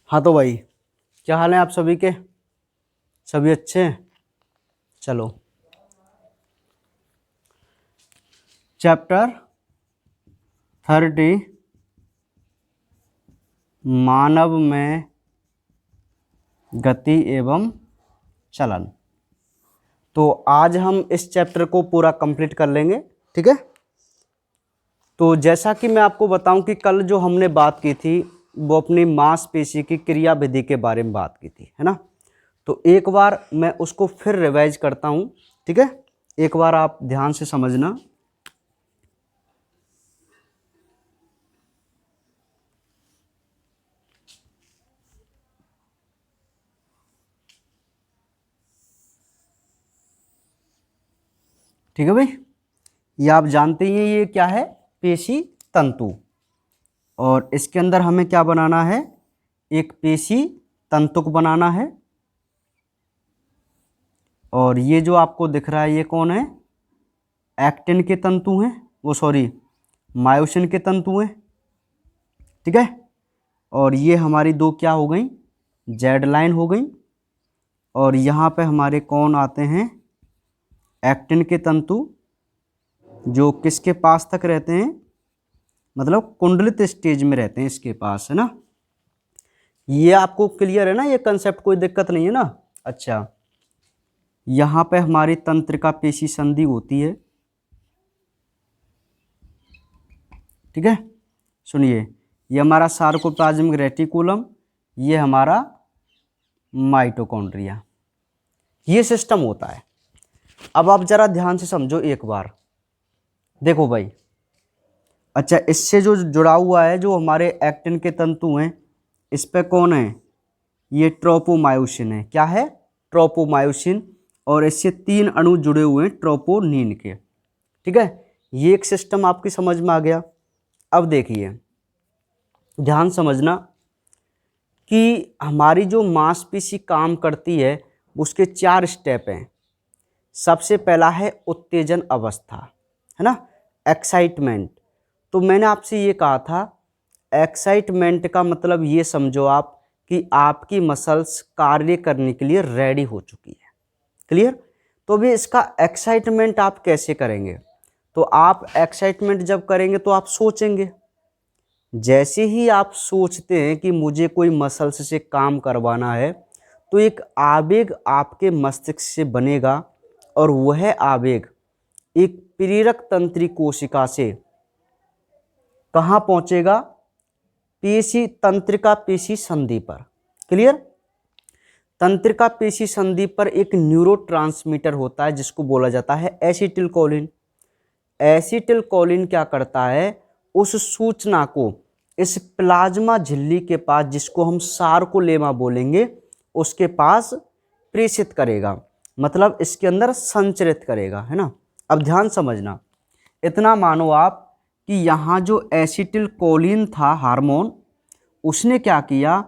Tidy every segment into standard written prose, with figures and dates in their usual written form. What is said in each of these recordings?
हाँ तो भाई, क्या हाल है आप सभी के? सभी अच्छे हैं? चलो, चैप्टर 30 मानव में गति एवं चलन। तो आज हम इस चैप्टर को पूरा कंप्लीट कर लेंगे, ठीक है। तो जैसा कि मैं आपको बताऊं कि कल जो हमने बात की थी वो अपनी मांसपेशी की क्रिया विधि के बारे में बात की थी, है ना। तो एक बार मैं उसको फिर रिवाइज करता हूं, ठीक है। एक बार आप ध्यान से समझना। ठीक है भाई, ये आप जानते ही हैं ये क्या है, पेशी तंतु। और इसके अंदर हमें क्या बनाना है, एक पेशी तंतुक बनाना है। और ये जो आपको दिख रहा है ये कौन है, एक्टिन के तंतु हैं, वो सॉरी मायोसिन के तंतु हैं, ठीक है। और ये हमारी दो क्या हो गई, जेड लाइन हो गई। और यहाँ पे हमारे कौन आते हैं, एक्टिन के तंतु, जो किसके पास तक रहते हैं, मतलब कुंडलित स्टेज में रहते हैं इसके पास, है ना। ये आपको क्लियर है ना, ये कंसेप्ट, कोई दिक्कत नहीं है ना। अच्छा, यहाँ पे हमारी तंत्रिका पेशी संधि होती है, ठीक है। सुनिए, ये हमारा सार्कोप्लाज्मिक रेटिकुलम, ये हमारा माइटोकॉन्ड्रिया, ये सिस्टम होता है। अब आप जरा ध्यान से समझो एक बार, देखो भाई। अच्छा, इससे जो जुड़ा हुआ है, जो हमारे एक्टिन के तंतु हैं, इस पे कौन है, ये ट्रोपोमायोसिन है। क्या है, ट्रोपोमायोसिन। और इससे 3 अणु जुड़े हुए हैं ट्रोपोनिन के, ठीक है। ये एक सिस्टम आपकी समझ में आ गया। अब देखिए, ध्यान समझना कि हमारी जो मांसपेशी काम करती है उसके 4 स्टेप हैं। सबसे पहला है उत्तेजन अवस्था, है ना, एक्साइटमेंट। तो मैंने आपसे ये कहा था, एक्साइटमेंट का मतलब ये समझो आप कि आपकी मसल्स कार्य करने के लिए रेडी हो चुकी है। क्लियर। तो भी इसका एक्साइटमेंट आप कैसे करेंगे, तो आप एक्साइटमेंट जब करेंगे तो आप सोचेंगे। जैसे ही आप सोचते हैं कि मुझे कोई मसल्स से काम करवाना है, तो एक आवेग आपके मस्तिष्क से बनेगा। और वह आवेग एक प्रेरक तंत्री कोशिका से कहाँ पहुंचेगा, पेशी तंत्रिका पेशी संधि पर। क्लियर। तंत्रिका पेशी संधि पर एक न्यूरोट्रांसमीटर होता है जिसको बोला जाता है एसिटिलकोलिन। एसिटिलकोलिन क्या करता है, उस सूचना को इस प्लाज्मा झिल्ली के पास, जिसको हम सार्कोलेमा बोलेंगे, उसके पास प्रेषित करेगा, मतलब इसके अंदर संचरित करेगा, है ना। अब ध्यान समझना, इतना मानो आप कि यहाँ जो एसिटिलकोलिन था हार्मोन, उसने क्या किया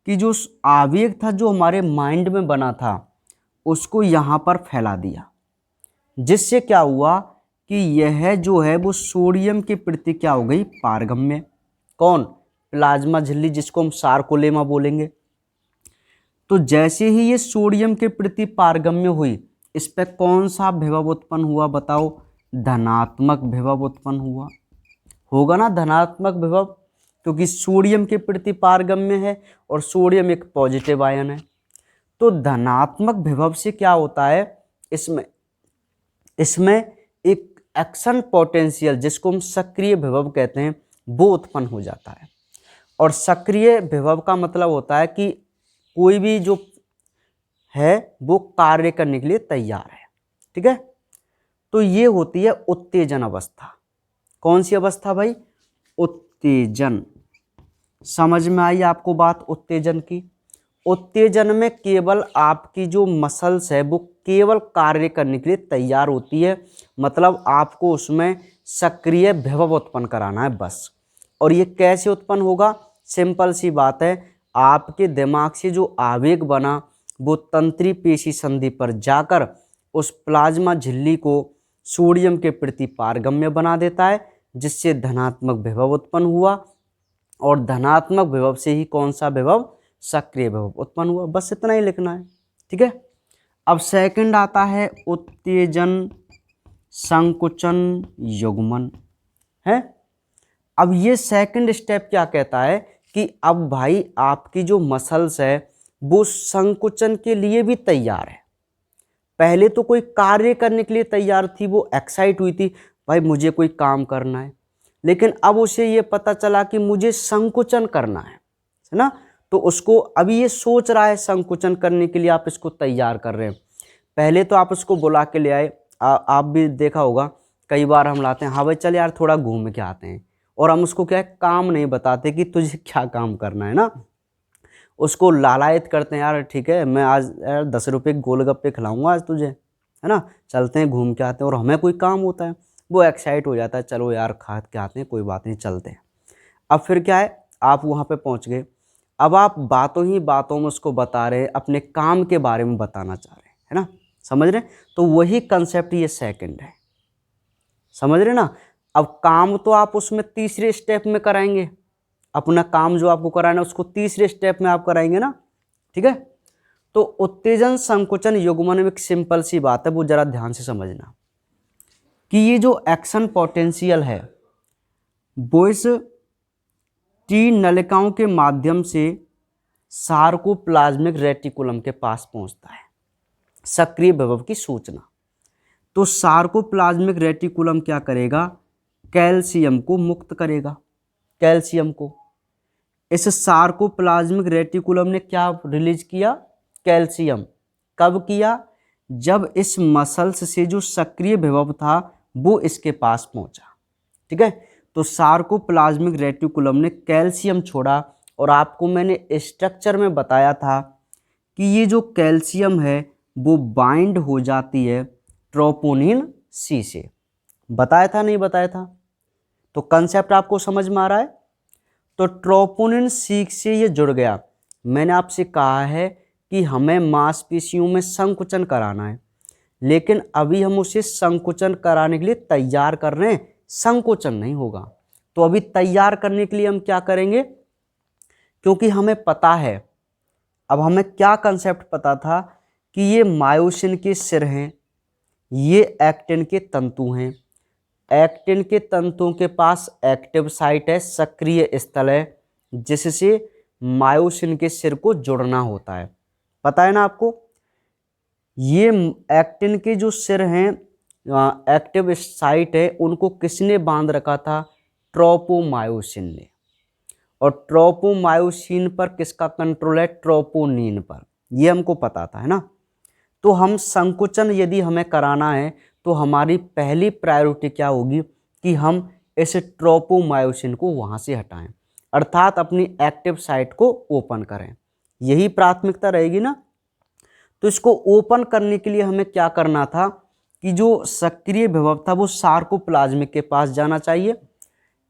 कि जो आवेग था जो हमारे माइंड में बना था, उसको यहाँ पर फैला दिया। जिससे क्या हुआ कि यह जो है वो सोडियम के प्रति क्या हो गई, पारगम्य। कौन, प्लाज्मा झिल्ली, जिसको हम सार्कोलेमा बोलेंगे। तो जैसे ही ये सोडियम के प्रति पारगम्य हुई, इस पे कौन सा विभव उत्पन्न हुआ, बताओ, धनात्मक विभव उत्पन्न हुआ। होगा ना धनात्मक विभव, क्योंकि सोडियम के प्रति पारगम्य है और सोडियम एक पॉजिटिव आयन है। तो धनात्मक विभव से क्या होता है, इसमें एक एक्शन पोटेंशियल, जिसको हम सक्रिय विभव कहते हैं, वो उत्पन्न हो जाता है। और सक्रिय विभव का मतलब होता है कि कोई भी जो है वो कार्य करने के लिए तैयार है, ठीक है। तो ये होती है उत्तेजन अवस्था। कौन सी अवस्था भाई, उत्तेजन। समझ में आई आपको बात उत्तेजन की। उत्तेजन में केवल आपकी जो मसल्स है वो केवल कार्य करने के लिए तैयार होती है, मतलब आपको उसमें सक्रिय विभव उत्पन्न कराना है बस। और ये कैसे उत्पन्न होगा, सिंपल सी बात है, आपके दिमाग से जो आवेग बना वो तंत्री पेशी संधि पर जाकर उस प्लाज्मा झिल्ली को सोडियम के प्रति पारगम्य बना देता है, जिससे धनात्मक विभव उत्पन्न हुआ। और धनात्मक विभव से ही कौन सा विभव, सक्रिय विभव उत्पन्न हुआ, बस इतना ही लिखना है। ठीक है। अब सेकंड आता है उत्तेजन संकुचन युग्मन है। अब ये सेकंड स्टेप क्या कहता है कि अब भाई आपकी जो मसल्स है वो संकुचन के लिए भी तैयार है। पहले तो कोई कार्य करने के लिए तैयार थी, वो एक्साइट हुई थी, भाई मुझे कोई काम करना है, लेकिन अब उसे ये पता चला कि मुझे संकुचन करना है ना, तो उसको अभी ये सोच रहा है संकुचन करने के लिए, आप इसको तैयार कर रहे हैं। पहले तो आप उसको बुला के ले आए, आप भी देखा होगा कई बार हम लाते हैं, हाँ भाई चल यार थोड़ा घूम के आते हैं, और हम उसको क्या है काम नहीं बताते कि तुझे क्या काम करना है ना, उसको लालायत करते हैं, यार ठीक है मैं आज यार 10 रुपये गोलगप्पे खिलाऊंगा आज तुझे, है ना, चलते हैं घूम के आते हैं, और हमें कोई काम होता है, वो एक्साइट हो जाता है, चलो यार खा के आते हैं, कोई बात नहीं चलते हैं। अब फिर क्या है, आप वहाँ पे पहुँच गए, अब आप बातों ही बातों में उसको बता रहे, अपने काम के बारे में बताना चाह रहे हैं, है ना, समझ रहे हैं? तो वही कंसेप्ट ये सेकंड है, समझ रहे ना। अब काम तो आप उसमें तीसरे स्टेप में कराएंगे, अपना काम जो आपको कराना है उसको तीसरे स्टेप में आप कराएंगे ना। ठीक है। तो उत्तेजन संकुचन युग्मन में एक सिंपल सी बात है, वो जरा ध्यान से समझना कि ये जो एक्शन पोटेंशियल है वो इस टी नलिकाओं के माध्यम से सार्कोप्लाज्मिक रेटिकुलम के पास पहुंचता है, सक्रिय विभव की सूचना। तो सार्कोप्लाज्मिक रेटिकुलम क्या करेगा, कैल्शियम को मुक्त करेगा, कैल्शियम को। इस सार्कोप्लाज्मिक रेटिकुलम ने क्या रिलीज किया, कैल्शियम। कब किया, जब इस मसल्स से जो सक्रिय विभव था वो इसके पास पहुंचा। ठीक है। तो सार्कोप्लाज्मिक रेटिकुलम ने कैल्शियम छोड़ा, और आपको मैंने स्ट्रक्चर में बताया था कि ये जो कैल्शियम है वो बाइंड हो जाती है ट्रोपोनिन सी से। बताया था नहीं बताया था? तो कंसेप्ट आपको समझ में आ रहा है? तो ट्रोपोनिन सी से ये जुड़ गया। मैंने आपसे कहा है कि हमें मांसपेशियों में संकुचन कराना है, लेकिन अभी हम उसे संकुचन कराने के लिए तैयार कर रहे हैं, संकोचन नहीं होगा। तो अभी तैयार करने के लिए हम क्या करेंगे, क्योंकि हमें पता है, अब हमें क्या कंसेप्ट पता था कि ये मायोसिन के सिर हैं, ये एक्टिन के तंतु हैं, एक्टिन के तंतुओं के पास एक्टिव साइट है, सक्रिय स्थल है, जिससे मायोसिन के सिर को जुड़ना होता है, पता है ना आपको। ये एक्टिन के जो सिर हैं, एक्टिव साइट है, उनको किसने बांध रखा था, ट्रोपोमायोसिन ने। और ट्रोपोमायोसिन पर किसका कंट्रोल है, ट्रोपोनिन पर, ये हमको पता था, है ना। तो हम संकुचन यदि हमें कराना है तो हमारी पहली प्रायोरिटी क्या होगी कि हम इस ट्रोपोमायोसिन को वहाँ से हटाएं, अर्थात अपनी एक्टिव साइट को ओपन करें, यही प्राथमिकता रहेगी ना। तो इसको ओपन करने के लिए हमें क्या करना था कि जो सक्रिय विभव था वो सार्कोप्लाज्मिक के पास जाना चाहिए,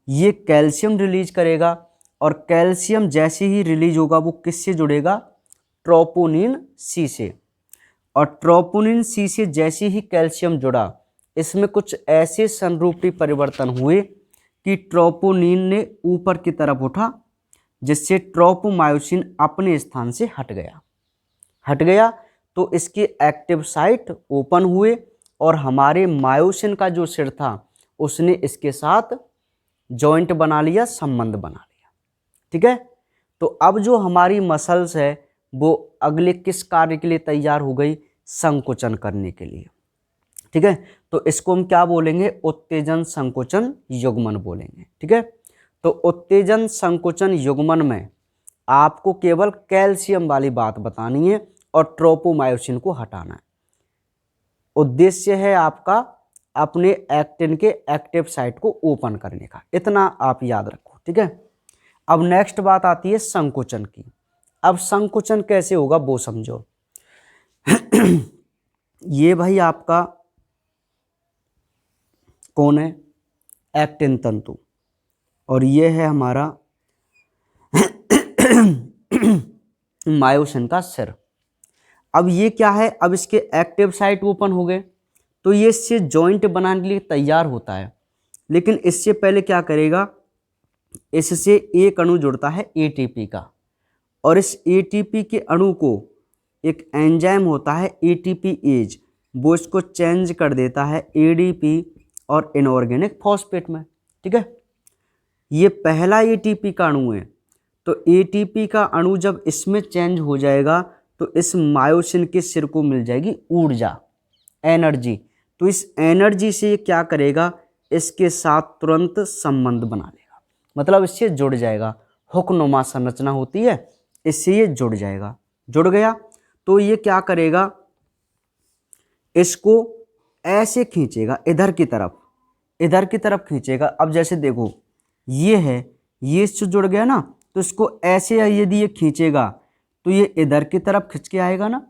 ये कैल्शियम रिलीज करेगा, और कैल्शियम जैसे ही रिलीज होगा वो किससे जुड़ेगा, ट्रोपोनिन सी से। और ट्रोपोनिन सी से जैसे ही कैल्शियम जुड़ा, इसमें कुछ ऐसे संरूपी परिवर्तन हुए कि ट्रोपोनिन ने ऊपर की तरफ उठा, जिससे ट्रोपोमायोसिन अपने स्थान से हट गया। तो इसके एक्टिव साइट ओपन हुए, और हमारे मायोसिन का जो सिर था उसने इसके साथ जॉइंट बना लिया, संबंध बना लिया। ठीक है। तो अब जो हमारी मसल्स है वो अगले किस कार्य के लिए तैयार हो गई, संकुचन करने के लिए। ठीक है। तो इसको हम क्या बोलेंगे, उत्तेजन संकुचन युग्मन बोलेंगे। ठीक है। तो उत्तेजन संकुचन युग्मन में आपको केवल कैल्शियम वाली बात बतानी है और ट्रोपोमायोसिन को हटाना है। उद्देश्य है आपका अपने एक्टिन के एक्टिव साइट को ओपन करने का, इतना आप याद रखो। ठीक है। अब नेक्स्ट बात आती है संकुचन की। अब संकुचन कैसे होगा वो समझो। ये भाई आपका कौन है, एक्टिन तंतु, और ये है हमारा मायोसिन का सिर। अब ये क्या है, अब इसके एक्टिव साइट ओपन हो गए, तो ये इससे जॉइंट बनाने के लिए तैयार होता है, लेकिन इससे पहले क्या करेगा, इससे एक अणु जुड़ता है एटीपी का, और इस एटीपी के अणु को एक एंजाइम होता है एटीपीएज, वो इसको चेंज कर देता है एडीपी और इनऑर्गेनिक फॉस्फेट में। ठीक है, ये पहला एटीपी का अणु है। तो एटीपी का अणु जब इसमें चेंज हो जाएगा तो इस मायोसिन के सिर को मिल जाएगी ऊर्जा, एनर्जी। तो इस एनर्जी से ये क्या करेगा, इसके साथ तुरंत संबंध बना लेगा, मतलब इससे जुड़ जाएगा। हुकनुमा संरचना होती है, इससे ये जुड़ जाएगा। जुड़ गया तो ये क्या करेगा, इसको ऐसे खींचेगा इधर की तरफ खींचेगा। अब जैसे देखो ये है, ये इससे जुड़ गया ना, तो इसको ऐसे यदि ये खींचेगा तो ये इधर की तरफ खींच के आएगा ना,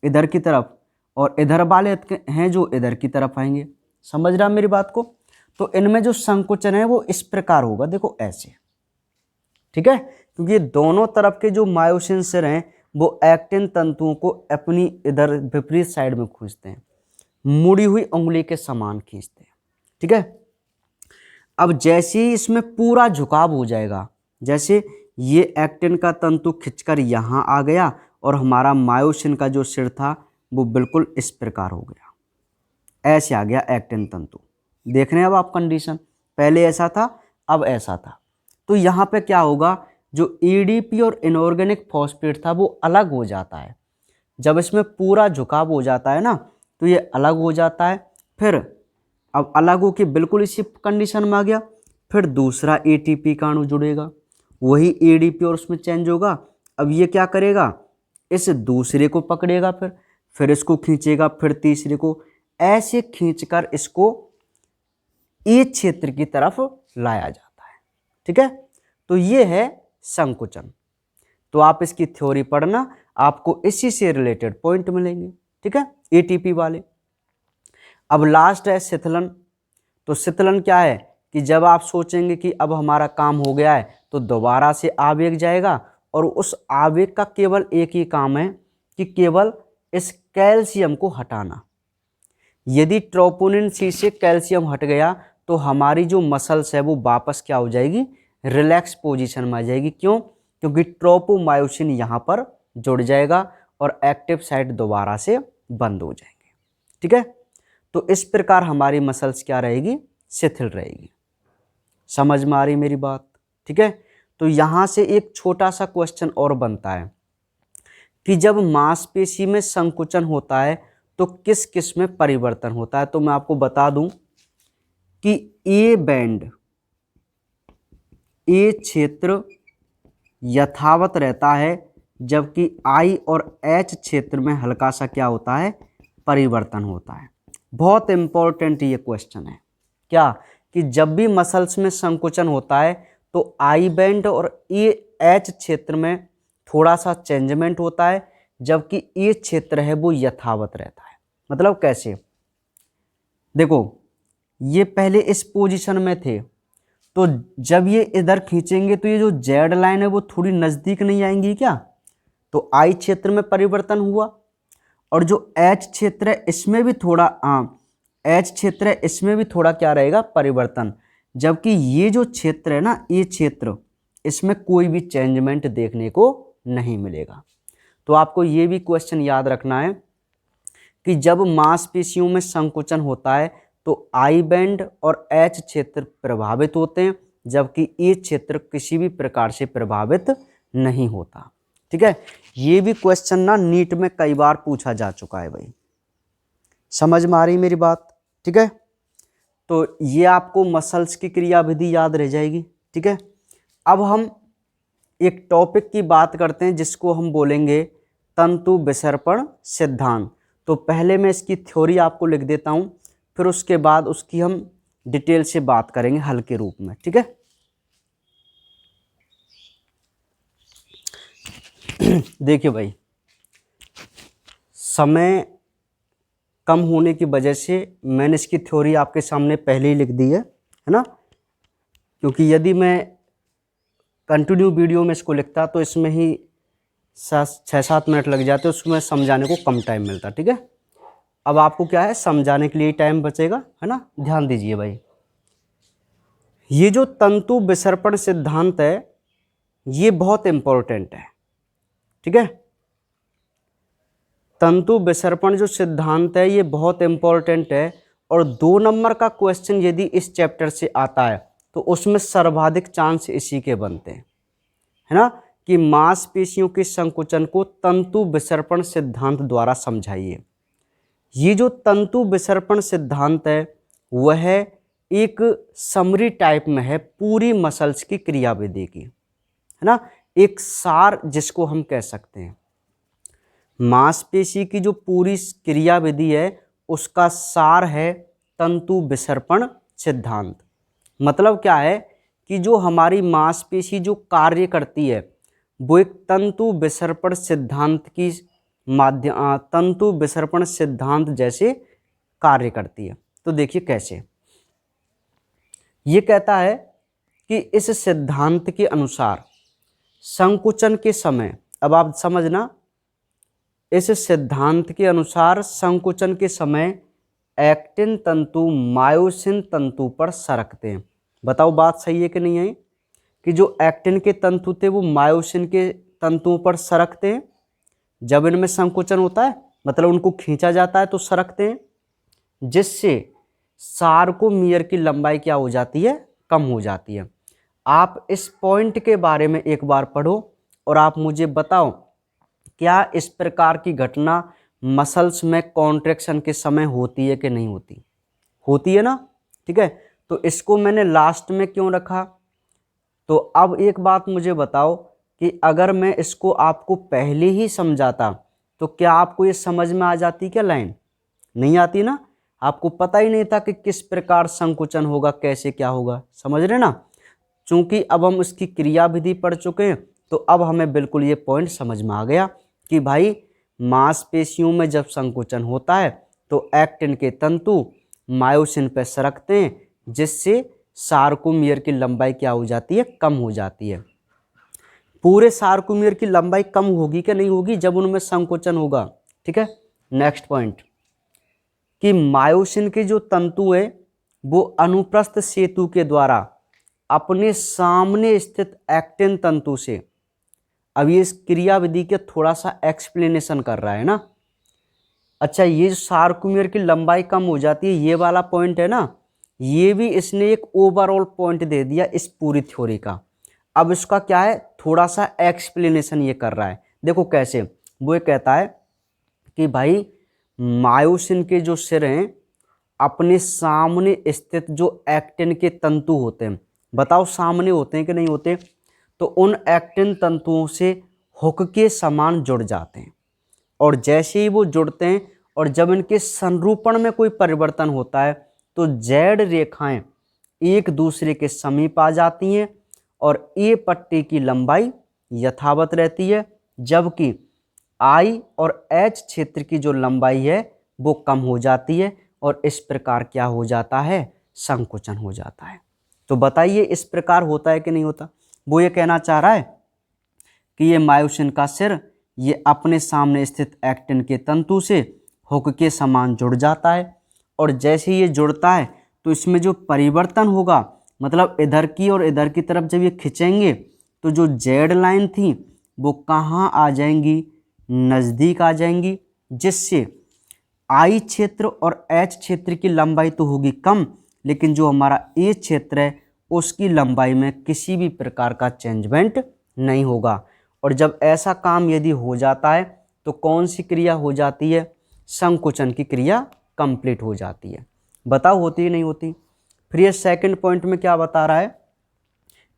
इधर की तरफ, और इधर वाले हैं जो इधर की तरफ आएंगे। समझ रहा मेरी बात को? तो इनमें जो संकुचन है वो इस प्रकार होगा, देखो ऐसे। ठीक है, क्योंकि ये दोनों तरफ के जो मायोसिन सिर हैं वो एक्टिन तंतुओं को अपनी इधर विपरीत साइड में खींचते हैं, मुड़ी हुई उंगली के समान खींचते हैं। ठीक है, अब जैसे ही इसमें पूरा झुकाव हो जाएगा, जैसे ये एक्टिन का तंतु खिंचकर यहाँ आ गया और हमारा मायोसिन का जो सिर था वो बिल्कुल इस प्रकार हो गया, ऐसे आ गया एक्टिन तंतु। देख रहे हैं अब आप कंडीशन, पहले ऐसा था अब ऐसा था। तो यहाँ पे क्या होगा, जो एडीपी और इनऑर्गेनिक फॉस्फेट था वो अलग हो जाता है। जब इसमें पूरा झुकाव हो जाता है ना तो ये अलग हो जाता है। फिर अब अलग होके बिल्कुल इसी कंडीशन में आ गया, फिर दूसरा एटीपी का अणु जुड़ेगा, वही एडीपी और उसमें चेंज होगा। अब ये क्या करेगा, इस दूसरे को पकड़ेगा, फिर इसको खींचेगा, फिर तीसरे को, ऐसे खींचकर इसको ए क्षेत्र की तरफ लाया जाता है। ठीक है, तो ये है संकुचन। तो आप इसकी थ्योरी पढ़ना, आपको इसी से रिलेटेड पॉइंट मिलेंगे। ठीक है, एटीपी वाले। अब लास्ट है शिथिलन। तो शिथिलन क्या है कि जब आप सोचेंगे कि अब हमारा काम हो गया है तो दोबारा से आवेग जाएगा, और उस आवेग का केवल एक ही काम है कि केवल इस कैल्शियम को हटाना। यदि ट्रोपोनिन सी से कैल्शियम हट गया तो हमारी जो मसल्स है वो वापस क्या हो जाएगी, रिलैक्स पोजीशन में आ जाएगी। क्यों? क्योंकि ट्रोपोमायोसिन यहाँ पर जुड़ जाएगा और एक्टिव साइट दोबारा से बंद हो जाएंगे। ठीक है, तो इस प्रकार हमारी मसल्स क्या रहेगी, शिथिल रहेगी। समझ में आ रही मेरी बात? ठीक है, तो यहाँ से एक छोटा सा क्वेश्चन और बनता है कि जब मांसपेशी में संकुचन होता है तो किस किस में परिवर्तन होता है। तो मैं आपको बता दूं कि ए बैंड, ए क्षेत्र यथावत रहता है, जबकि आई और एच क्षेत्र में हल्का सा क्या होता है, परिवर्तन होता है। बहुत इंपॉर्टेंट ये क्वेश्चन है। क्या कि जब भी मसल्स में संकुचन होता है तो आई बैंड और ए एच क्षेत्र में थोड़ा सा चेंजमेंट होता है, जबकि ए क्षेत्र है वो यथावत रहता है। मतलब कैसे, देखो ये पहले इस पोजीशन में थे, तो जब ये इधर खींचेंगे तो ये जो जेड लाइन है वो थोड़ी नज़दीक नहीं आएंगी क्या, तो आई क्षेत्र में परिवर्तन हुआ। और जो एच क्षेत्र है इसमें भी थोड़ा एच क्षेत्र है इसमें भी थोड़ा क्या रहेगा, परिवर्तन। जबकि ये जो क्षेत्र है ना, ये क्षेत्र, इसमें कोई भी चेंजमेंट देखने को नहीं मिलेगा। तो आपको ये भी क्वेश्चन याद रखना है कि जब मांसपेशियों में संकुचन होता है तो आई बैंड और एच क्षेत्र प्रभावित होते हैं, जबकि ए क्षेत्र किसी भी प्रकार से प्रभावित नहीं होता। ठीक है, ये भी क्वेश्चन ना नीट में कई बार पूछा जा चुका है भाई। समझ में आ रही मेरी बात? ठीक है, तो ये आपको मसल्स की क्रियाविधि याद रह जाएगी। ठीक है, अब हम एक टॉपिक की बात करते हैं जिसको हम बोलेंगे तंतु विसर्पण सिद्धांत। तो पहले मैं इसकी थ्योरी आपको लिख देता हूं, फिर उसके बाद उसकी हम डिटेल से बात करेंगे हल के रूप में। ठीक है, देखिए भाई, समय कम होने की वजह से मैंने इसकी थ्योरी आपके सामने पहले ही लिख दी है ना, क्योंकि यदि मैं कंटिन्यू वीडियो में इसको लिखता तो इसमें ही 6-7 मिनट लग जाते, उसमें समझाने को कम टाइम मिलता। ठीक है, अब आपको क्या है, समझाने के लिए टाइम बचेगा, है ना। ध्यान दीजिए भाई, ये जो तंतु विसर्पण सिद्धांत है ये बहुत इंपॉर्टेंट है। ठीक है। तंतु विसर्पण जो सिद्धांत है ये बहुत इंपॉर्टेंट है, और 2 नंबर का क्वेश्चन यदि इस चैप्टर से आता है तो उसमें सर्वाधिक चांस इसी के बनते हैं, है ना, कि मांसपेशियों के संकुचन को तंतु विसर्पण सिद्धांत द्वारा समझाइए। ये जो तंतु विसर्पण सिद्धांत है वह एक समरी टाइप में है पूरी मसल्स की क्रियाविधि की, है ना, एक सार जिसको हम कह सकते हैं। मांसपेशी की जो पूरी क्रियाविधि है उसका सार है तंतु विसर्पण सिद्धांत। मतलब क्या है कि जो हमारी मांसपेशी जो कार्य करती है वो एक तंतु विसर्पण सिद्धांत की तंतु विसर्पण सिद्धांत जैसे कार्य करती है। तो देखिए कैसे, ये कहता है कि इस सिद्धांत के अनुसार संकुचन के समय, अब आप समझना, इस सिद्धांत के अनुसार संकुचन के समय एक्टिन तंतु मायोसिन तंतु पर सरकते हैं। बताओ बात सही है कि नहीं है, कि जो एक्टिन के तंतु थे वो मायोसिन के तंतुओं पर सरकते हैं। जब इनमें संकुचन होता है मतलब उनको खींचा जाता है तो सरकते हैं, जिससे सार्कोमियर की लंबाई क्या हो जाती है, कम हो जाती है। आप इस पॉइंट के बारे में एक बार पढ़ो और आप मुझे बताओ क्या इस प्रकार की घटना मसल्स में कॉन्ट्रैक्शन के समय होती है कि नहीं होती, होती है ना। ठीक है, तो इसको मैंने लास्ट में क्यों रखा। तो अब एक बात मुझे बताओ कि अगर मैं इसको आपको पहले ही समझाता तो क्या आपको ये समझ में आ जाती क्या लाइन, नहीं आती ना। आपको पता ही नहीं था कि किस प्रकार संकुचन होगा, कैसे क्या होगा, समझ रहे ना। चूंकि अब हम इसकी क्रियाविधि पढ़ चुके हैं तो अब हमें बिल्कुल ये पॉइंट समझ में आ गया कि भाई मांसपेशियों में जब संकुचन होता है तो एक्टिन के तंतु मायोसिन पर सरकते हैं, जिससे सार्कोमियर की लंबाई क्या हो जाती है, कम हो जाती है। पूरे सार्कोमियर की लंबाई कम होगी कि नहीं होगी जब उनमें संकोचन होगा। ठीक है, नेक्स्ट पॉइंट, कि मायोसिन के जो तंतु है वो अनुप्रस्थ सेतु के द्वारा अपने सामने स्थित एक्टिन तंतु से, अब ये इस क्रियाविधि के थोड़ा सा एक्सप्लेनेशन कर रहा है ना। अच्छा, ये जो सार्कोमियर की लंबाई कम हो जाती है ये वाला पॉइंट है ना, ये भी इसने एक ओवरऑल पॉइंट दे दिया इस पूरी थ्योरी का। अब इसका क्या है, थोड़ा सा एक्सप्लेनेशन ये कर रहा है। देखो कैसे, वो ये कहता है कि भाई मायोसिन के जो सिर हैं अपने सामने स्थित जो एक्टिन के तंतु होते हैं, बताओ सामने होते हैं कि नहीं होते, तो उन एक्टिन तंतुओं से हुक के समान जुड़ जाते हैं। और जैसे ही वो जुड़ते हैं और जब इनके संरूपण में कोई परिवर्तन होता है तो जेड रेखाएं एक दूसरे के समीप आ जाती हैं और ए पट्टी की लंबाई यथावत रहती है, जबकि आई और एच क्षेत्र की जो लंबाई है वो कम हो जाती है और इस प्रकार क्या हो जाता है, संकुचन हो जाता है। तो बताइए इस प्रकार होता है कि नहीं होता। वो ये कहना चाह रहा है कि ये मायोसिन का सिर ये अपने सामने स्थित एक्टिन के तंतु से हुक के समान जुड़ जाता है और जैसे ये जुड़ता है तो इसमें जो परिवर्तन होगा, मतलब इधर की और इधर की तरफ जब ये खिंचेंगे तो जो जेड लाइन थी वो कहाँ आ जाएंगी, नज़दीक आ जाएंगी, जिससे आई क्षेत्र और एच क्षेत्र की लंबाई तो होगी कम, लेकिन जो हमारा ए क्षेत्र है उसकी लंबाई में किसी भी प्रकार का चेंजमेंट नहीं होगा। और जब ऐसा काम यदि हो जाता है तो कौन सी क्रिया हो जाती है, संकुचन की क्रिया कंप्लीट हो जाती है। बताओ होती है नहीं होती। फिर ये सेकंड पॉइंट में क्या बता रहा है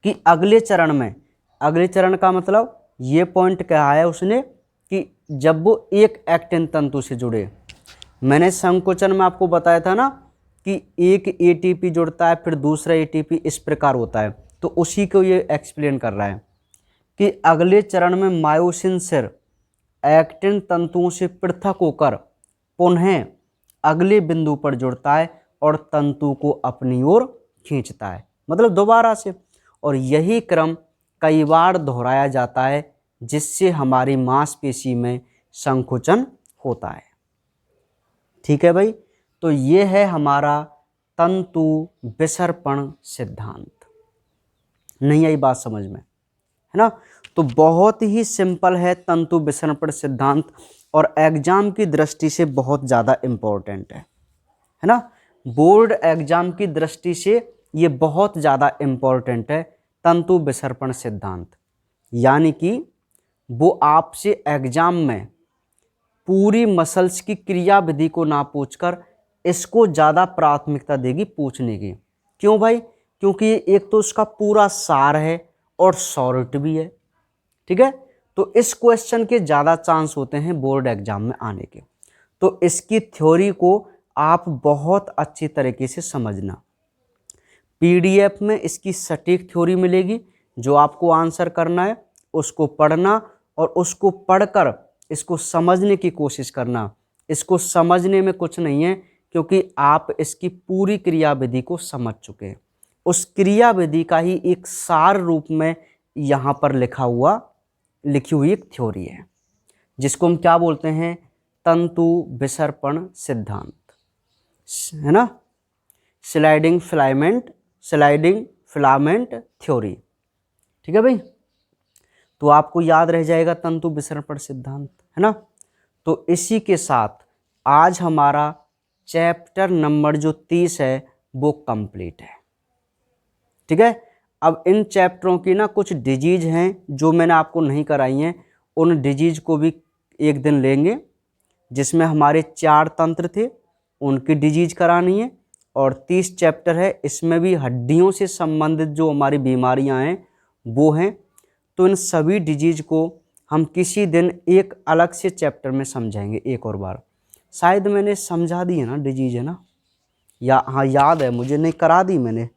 कि अगले चरण में, अगले चरण का मतलब ये पॉइंट कहा है उसने कि जब वो एक एक्टिन तंतु से जुड़े, मैंने संकुचन में आपको बताया था ना कि एक एटीपी जुड़ता है फिर दूसरा एटीपी, इस प्रकार होता है, तो उसी को ये एक्सप्लेन कर रहा है कि अगले चरण में मायोसिन सिर एक्टिन तंतुओं से पृथक होकर पुनः अगले बिंदु पर जुड़ता है और तंतु को अपनी ओर खींचता है, मतलब दोबारा से। और यही क्रम कई बार दोहराया जाता है जिससे हमारी मांसपेशी में संकुचन होता है। ठीक है भाई, तो ये है हमारा तंतु विसर्पण सिद्धांत। नहीं आई बात समझ में, है ना। तो बहुत ही सिंपल है तंतु विसरण सिद्धांत, और एग्जाम की दृष्टि से बहुत ज़्यादा इम्पोर्टेंट है ना। बोर्ड एग्जाम की दृष्टि से ये बहुत ज़्यादा इम्पोर्टेंट है तंतु विसर्पण सिद्धांत, यानी कि वो आपसे एग्जाम में पूरी मसल्स की क्रियाविधि को ना पूछकर इसको ज़्यादा प्राथमिकता देगी पूछने की। क्यों भाई? क्योंकि ये एक तो उसका पूरा सार है और शॉर्ट भी है, ठीक है। तो इस क्वेश्चन के ज़्यादा चांस होते हैं बोर्ड एग्जाम में आने के। तो इसकी थ्योरी को आप बहुत अच्छी तरीके से समझना। पीडीएफ में इसकी सटीक थ्योरी मिलेगी, जो आपको आंसर करना है उसको पढ़ना और उसको पढ़कर इसको समझने की कोशिश करना। इसको समझने में कुछ नहीं है, क्योंकि आप इसकी पूरी क्रियाविधि को समझ चुके हैं। उस क्रियाविधि का ही एक सार रूप में यहाँ पर लिखी हुई एक थ्योरी है, जिसको हम क्या बोलते हैं? तंतु विसर्पण सिद्धांत, है ना। स्लाइडिंग फिलामेंट थ्योरी, ठीक है भाई। तो आपको याद रह जाएगा तंतु विसर्पण सिद्धांत, है ना। तो इसी के साथ आज हमारा चैप्टर नंबर जो 30 है वो कंप्लीट है, ठीक है। अब इन चैप्टरों की ना कुछ डिजीज हैं जो मैंने आपको नहीं कराई हैं, उन डिजीज को भी एक दिन लेंगे, जिसमें हमारे 4 तंत्र थे उनकी डिजीज करानी है। और 30 चैप्टर है, इसमें भी हड्डियों से संबंधित जो हमारी बीमारियां हैं वो हैं। तो इन सभी डिजीज को हम किसी दिन एक अलग से चैप्टर में समझाएंगे एक और बार। शायद मैंने समझा दी है ना डिजीज, है ना, या हाँ याद है मुझे, नहीं करा दी मैंने,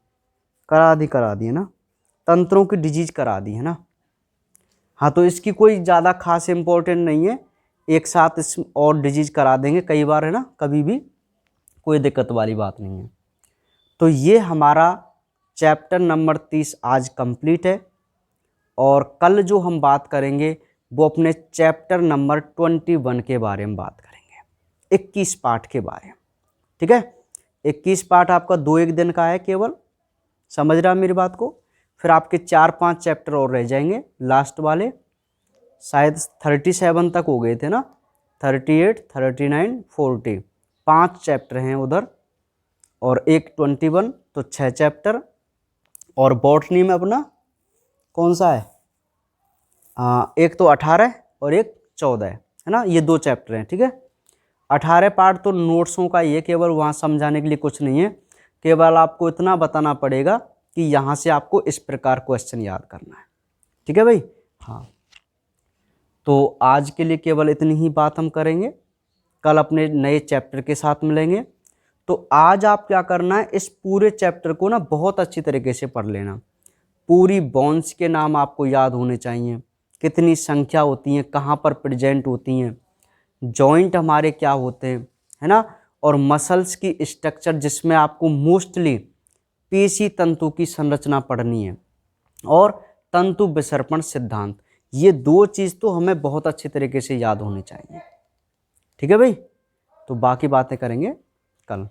करा दी है ना, तंत्रों की डिजीज करा दी है ना। हाँ, तो इसकी कोई ज़्यादा खास इम्पोर्टेंट नहीं है, एक साथ इस और डिजीज करा देंगे कई बार, है ना, कभी भी, कोई दिक्कत वाली बात नहीं है। तो ये हमारा चैप्टर नंबर 30 आज कंप्लीट है, और कल जो हम बात करेंगे वो अपने चैप्टर नंबर 21 के बारे में बात करेंगे, 21 पार्ट के बारे में, ठीक है। 21 पार्ट आपका 2-1 दिन का है केवल, समझ रहा मेरी बात को। फिर आपके 4-5 चैप्टर और रह जाएंगे लास्ट वाले, शायद 37 तक हो गए थे ना, 38, 39, 40, 5 चैप्टर हैं उधर, और एक 21, तो 6 चैप्टर। और बॉटनी में अपना कौन सा है? एक तो 18 और एक 14 है ना, ये 2 चैप्टर हैं, ठीक है। 18 पार्ट तो नोट्सों का ये, केवल वहाँ समझाने के लिए कुछ नहीं है, केवल आपको इतना बताना पड़ेगा कि यहाँ से आपको इस प्रकार क्वेश्चन याद करना है, ठीक है भाई। हाँ, तो आज के लिए केवल इतनी ही बात हम करेंगे, कल अपने नए चैप्टर के साथ मिलेंगे। तो आज आप क्या करना है, इस पूरे चैप्टर को ना बहुत अच्छी तरीके से पढ़ लेना। पूरी बोन्स के नाम आपको याद होने चाहिए, कितनी संख्या होती हैं, कहाँ पर प्रेजेंट होती हैं, जॉइंट हमारे क्या होते हैं, है ना, और मसल्स की स्ट्रक्चर, जिसमें आपको मोस्टली पेशी तंतु की संरचना पढ़नी है, और तंतु विसर्पण सिद्धांत। ये 2 चीज़ तो हमें बहुत अच्छे तरीके से याद होनी चाहिए, ठीक है भाई। तो बाकी बातें करेंगे कल।